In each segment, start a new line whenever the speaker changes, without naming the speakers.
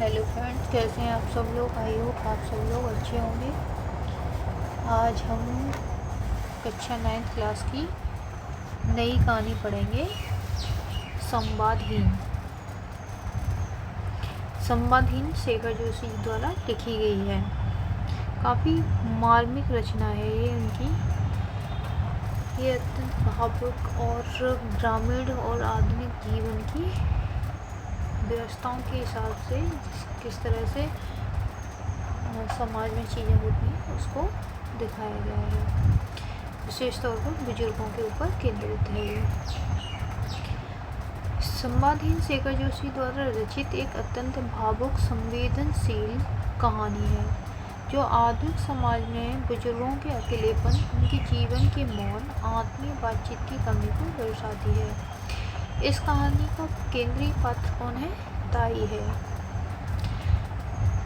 Hello friends, कैसे हैं आप सब लोग। आई होप आप सब लोग अच्छे होंगे। आज हम कक्षा 9th क्लास की नई कहानी पढ़ेंगे, संवादहीन। संवादहीन शेखर जोशी द्वारा लिखी गई है। काफ़ी मार्मिक रचना है ये उनकी। ये अत्यंत भावुक और ग्रामीण और आधुनिक जीवन की व्यवस्थाओं के हिसाब से किस तरह से समाज में चीज़ें होती हैं उसको दिखाया गया है। विशेष तौर पर बुजुर्गों के ऊपर केंद्रित है ये। संवादहीन शेखर जोशी द्वारा रचित एक अत्यंत भावुक संवेदनशील कहानी है जो आधुनिक समाज में बुजुर्गों के अकेलेपन, उनके जीवन के मौन, आत्मीय बातचीत की कमी को दर्शाती है। इस कहानी का केंद्रीय पात्र कौन है? ताई है,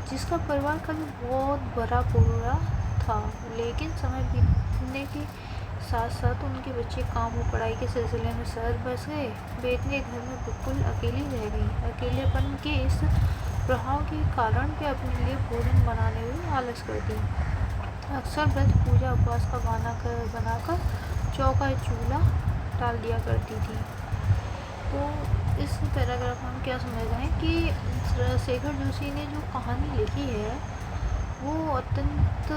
जिसका परिवार कभी बहुत भरा पूरा था, लेकिन समय बीतने के साथ साथ उनके बच्चे काम और पढ़ाई के सिलसिले में शहर बस गए। वे इतने घर में बिल्कुल अकेली रह गई। अकेलेपन के इस प्रभाव के कारण वे अपने लिए भोजन बनाने में आलस करती। अक्सर व्रत, पूजा, उपवास का बहाना बनाकर चौका चूल्हा टाल दिया करती थी। तो इस पैराग्राफ में हम क्या समझ रहे हैं कि शेखर जोशी ने जो कहानी लिखी है वो अत्यंत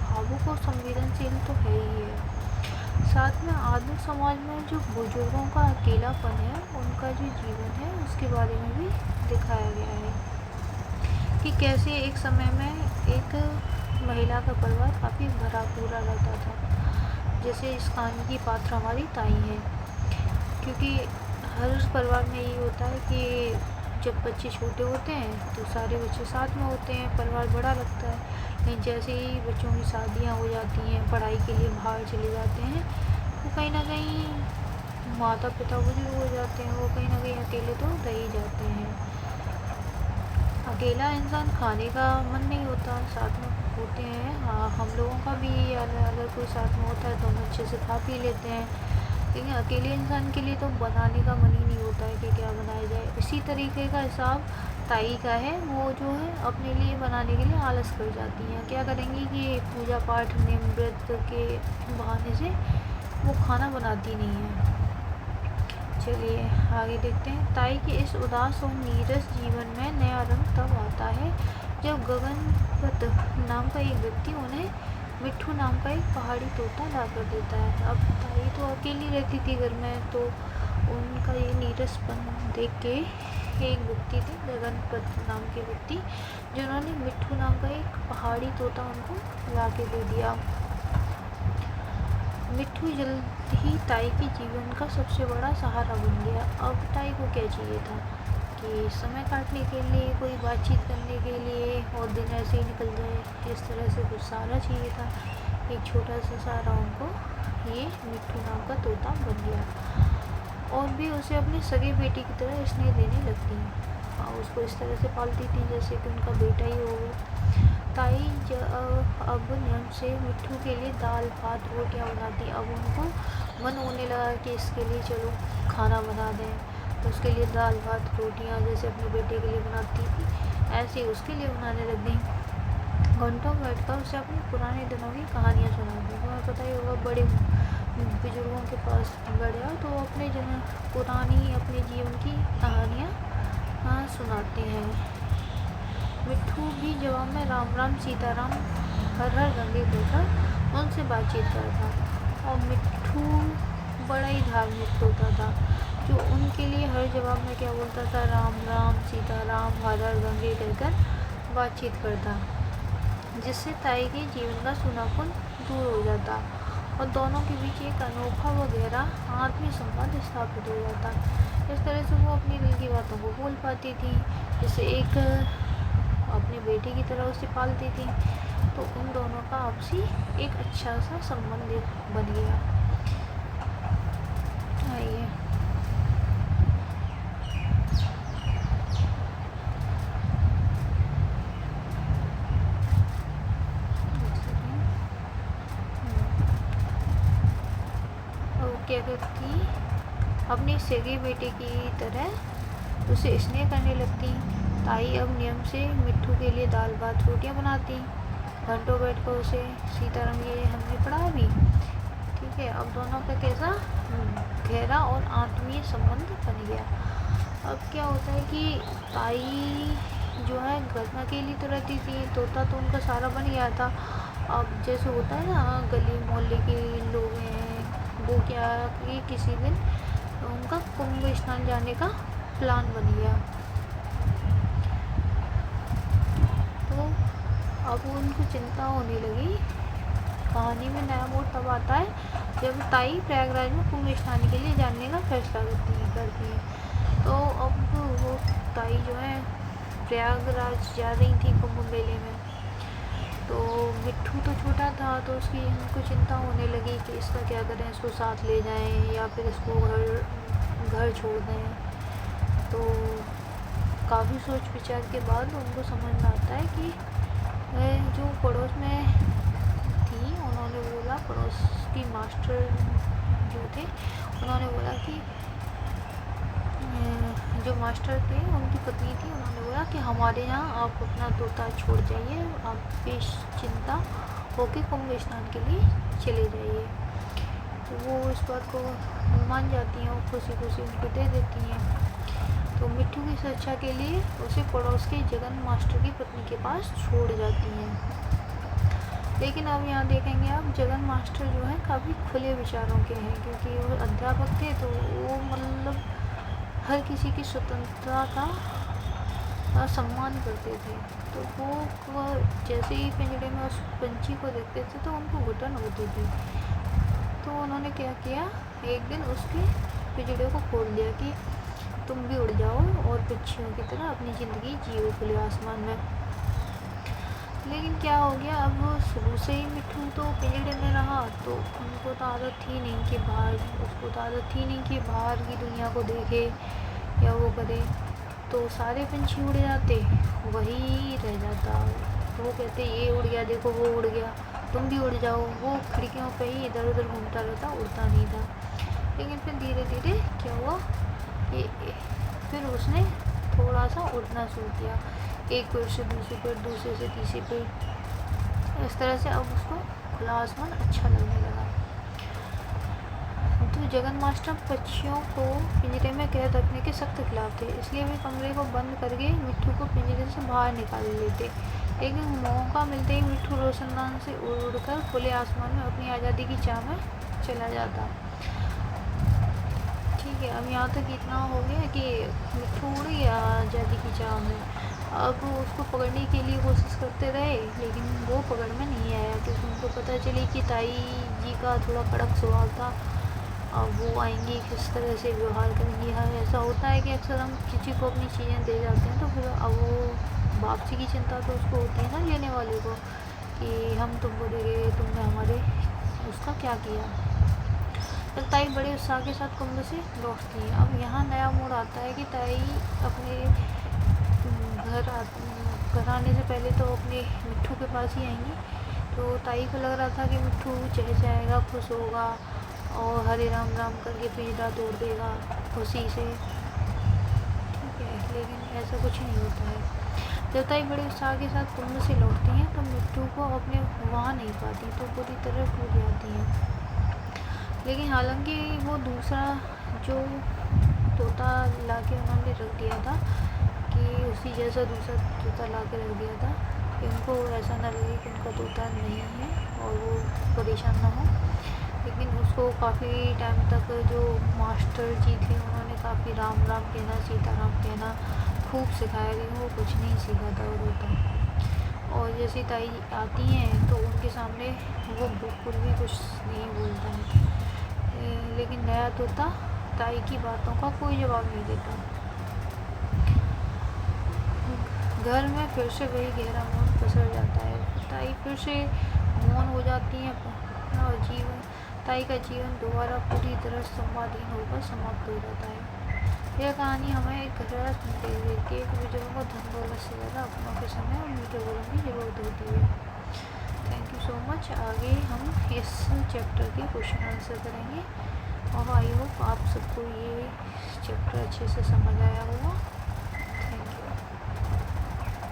भावुक और संवेदनशील तो है ही है। साथ में आधुनिक समाज में जो बुजुर्गों का अकेलापन है, उनका जो जीवन है, उसके बारे में भी दिखाया गया है कि कैसे एक समय में एक महिला का परिवार काफ़ी भरा पूरा रहता था। जैसे इस कहानी की पात्र हमारी ताई है, क्योंकि हर परिवार में यही होता है कि जब बच्चे छोटे होते हैं तो सारे बच्चे साथ में होते हैं, परिवार बड़ा लगता है। लेकिन जैसे ही बच्चों की शादियां हो जाती हैं, पढ़ाई के लिए बाहर चले जाते हैं, तो कहीं ना कहीं माता पिता बुजुर्ग हो जाते हैं, वो कहीं ना कहीं अकेले तो रह ही जाते हैं। अकेला इंसान खाने का मन नहीं होता, साथ में होते हैं। हाँ, हम लोगों का भी अगर कोई साथ में होता है तो हम अच्छे से खा पी लेते हैं, लेकिन अकेले इंसान के लिए तो बनाने का मन ही नहीं होता है कि क्या बनाया जाए। इसी तरीके का हिसाब ताई का है। वो जो है अपने लिए बनाने के लिए आलस कर जाती हैं। क्या करेंगी कि पूजा पाठ, नियम, व्रत के बहाने से वो खाना बनाती नहीं है। चलिए आगे देखते हैं। ताई के इस उदास और नीरस जीवन में नया रंग तब आता है जब गगनपत नाम का एक व्यक्ति उन्हें मिट्ठू नाम का एक पहाड़ी तोता ला कर देता है। अब ताई तो अकेली रहती थी घर में, तो उनका ये नीरसपन देख के एक व्यक्ति थे, गगनपत नाम के व्यक्ति, जिन्होंने मिट्ठू नाम का एक पहाड़ी तोता उनको ला के दे दिया। मिट्ठू जल्द ही ताई के जीवन का सबसे बड़ा सहारा बन गया। अब ताई को क्या चाहिए था कि समय काटने के लिए, कोई बातचीत करने के लिए, और दिन ऐसे ही निकल जाए, इस तरह से कुछ सहारा चाहिए था। एक छोटा सा सहारा उनको ये मिट्ठू नाम का तोता बन गया, और भी उसे अपने सगे बेटे की तरह स्नेह देने लगती हैं। उसको इस तरह से पालती थी जैसे कि उनका बेटा ही हो गया। ताई अब नियम से मिट्ठू के लिए दाल, भात, रोटियाँ बनाती। अब उनको मन होने लगा कि इसके लिए चलो खाना बना दें, तो उसके लिए दाल, भात, रोटियाँ जैसे अपने बेटे के लिए बनाती थी, ऐसे ही उसके लिए बनाने लग गई। घंटों बैठकर उसे अपने पुराने दिनों की कहानियाँ सुनाती। तुम्हें पता ही होगा, बड़े बुजुर्गों के पास बैठ जाओ तो अपने पुरानी अपने जीवन की कहानियाँ सुनाते हैं। मिट्ठू भी जवाब में राम राम, सीताराम, हर हर गंगे कहकर उनसे बातचीत करता, और मिट्ठू बड़ा ही धार्मिक तोता था, जो उनके लिए हर जवाब में क्या बोलता था? राम राम, सीताराम, हर हर गंगे कहकर बातचीत करता, जिससे ताई के जीवन का सूनापन दूर हो जाता और दोनों के बीच एक अनोखा व गहरा आत्मीय संबंध स्थापित हो जाता। इस तरह से वो अपनी दिल की बातों को बोल पाती थी, जैसे एक अपने बेटे की तरह उसे पालती थी। तो उन दोनों का आपसी एक अच्छा सा संबंध बन गया। आइए क्या करती, अपने सगे बेटे की तरह उसे स्नेह करने लगती। ताई अब नियम से मिट्ठू के लिए दाल भात रोटियां बनाती। घंटों बैठकर उसे सीताराम ये हमने पढ़ा भी। ठीक है, अब दोनों का कैसा गहरा और आत्मीय संबंध बन गया। अब क्या होता है कि ताई जो है घर में अकेली तो रहती थी, तोता तो उनका सारा बन गया था। अब जैसे होता है ना, गली मोहल्ले के लोग हैं, वो क्या कि किसी दिन उनका कुंभ स्नान जाने का प्लान बन गया। तो अब उनको चिंता होने लगी। कहानी में नया मोड़ तब आता है जब ताई प्रयागराज में कुंभ स्नान के लिए जाने का फैसला करती है। तो अब वो ताई जो है प्रयागराज जा रही थी कुंभ मेले में। तो मिट्ठू तो छोटा था, तो उसकी उनको चिंता होने लगी कि इसका क्या करें, इसको साथ ले जाएं या फिर इसको घर छोड़ दें। तो काफ़ी सोच विचार के बाद उनको समझ में आता है कि जो पड़ोस में थी, उन्होंने बोला, पड़ोस की मास्टर जो थे उन्होंने बोला कि जो मास्टर थे उनकी पत्नी थी, उन्होंने बोला कि हमारे यहाँ आप अपना तोता छोड़ जाइए, आप बेचिंता होके कुंभ स्नान के लिए चले जाइए। तो वो इस बात को मान जाती हैं और खुशी खुशी उनको दे देती हैं। तो मिट्ठू की सुरक्षा के लिए उसे पड़ोस के जगन मास्टर की पत्नी के पास छोड़ जाती हैं। लेकिन अब यहाँ देखेंगे आप, जगन मास्टर जो है काफ़ी खुले विचारों के हैं, क्योंकि वो अध्यापक थे। तो वो मतलब हर किसी की स्वतंत्रता का सम्मान करते थे। तो वो जैसे ही पिंजड़े में उस पंछी को देखते थे तो उनको घुटन होती थी। तो उन्होंने क्या किया, एक दिन उसके पिंजड़े को खोल दिया कि तुम भी उड़ जाओ और पक्षियों की तरह अपनी ज़िंदगी जियो खुले आसमान में। लेकिन क्या हो गया, अब शुरू से ही मिट्ठू तो पिंजड़े में रहा, तो उनको तो आदत थी नहीं कि उसको तो आदत थी नहीं कि बाहर की दुनिया को देखे या वो करे। तो सारे पंछी उड़ जाते, वही रह जाता। तो वो कहते ये उड़ गया, देखो वो उड़ गया, तुम भी उड़ जाओ। वो खिड़कियों पे ही इधर उधर घूमता रहता, उड़ता नहीं था। लेकिन फिर धीरे धीरे क्या हुआ कि फिर उसने थोड़ा सा उड़ना शुरू किया, एक पेड़ से दूसरे पेड़, दूसरे से तीसरे पेड़। इस तरह से अब उसको खुला आसमान अच्छा लगने लगा। तो जगन मास्टर पक्षियों को पिंजरे में कैद रखने के सख्त खिलाफ थे, इसलिए वे कमरे को बंद करके मिट्ठू को पिंजरे से बाहर निकाल लेते। लेकिन मौका मिलते ही मिट्ठू रोशनदान से उड़कर खुले आसमान में अपनी आज़ादी की चाह में चला जाता। ठीक है, अब यहाँ तक इतना हो गया कि मिट्ठू उड़ गया आज़ादी की चाह में। अब उसको पकड़ने के लिए कोशिश करते रहे, लेकिन वो पकड़ में नहीं आया, क्योंकि उनको पता चली कि ताई जी का थोड़ा कड़क स्वभाव था। अब वो आएंगी, किस तरह से व्यवहार करेंगी। हाँ, ऐसा होता है कि अक्सर हम किसी को अपनी चीज़ें दे जाते हैं, तो फिर अब वो वापसी की चिंता तो उसको होती है ना लेने वाले को, कि हम तुमको दे गए, तुमने हमारे उसका क्या किया। तो ताई बड़े उत्साह के साथ कुंभ से लौटती है। अब यहाँ नया मोड़ आता है कि ताई अपने घर आने से पहले तो अपने मिट्ठू के पास ही आएंगी। तो ताई को लग रहा था कि मिट्ठू चहचहाएगा, खुश होगा और हरे राम राम करके पिंजरा तोड़ देगा खुशी से। ठीक है, लेकिन ऐसा कुछ नहीं होता है। जब ताई बड़े उत्साह के साथ कुंभ से लौटती हैं तो मिट्ठू को अपने वहाँ नहीं पाती, तो पूरी तरह टूट जाती हैं। लेकिन हालांकि वो दूसरा जो तोता लाके उन्होंने रख दिया था, कि उसी जैसा दूसरा तोता ला के रख दिया था कि उनको ऐसा ना लगे कि उनका तोता नहीं है और वो परेशान ना हो। लेकिन उसको काफ़ी टाइम तक जो मास्टर जी थे उन्होंने काफ़ी राम राम कहना, सीताराम कहना खूब सिखाया, लेकिन वो कुछ नहीं सीखा था वो तोता। और जैसी ताई आती हैं तो उनके सामने वो बिल्कुल भी कुछ नहीं बोलता है। लेकिन नया तोता ताई की बातों का कोई जवाब नहीं देता। घर में फिर से वही गहरा मौन पसर जाता है। ताई फिर से मौन हो जाती है और ताई का जीवन दोबारा पूरी तरह संवादहीन होकर समाप्त हो जाता है। यह कहानी हमें एक गहरा संदेश देती है कि बुजुर्गों को धन दौलत से ज़्यादा अपनों के समय और मीठे बोलने की जरूरत होती है। Thank you so much. आगे हम इस चैप्टर के क्वेश्चन आंसर करेंगे और आई होप आप सबको ये चैप्टर अच्छे से समझ आया होगा।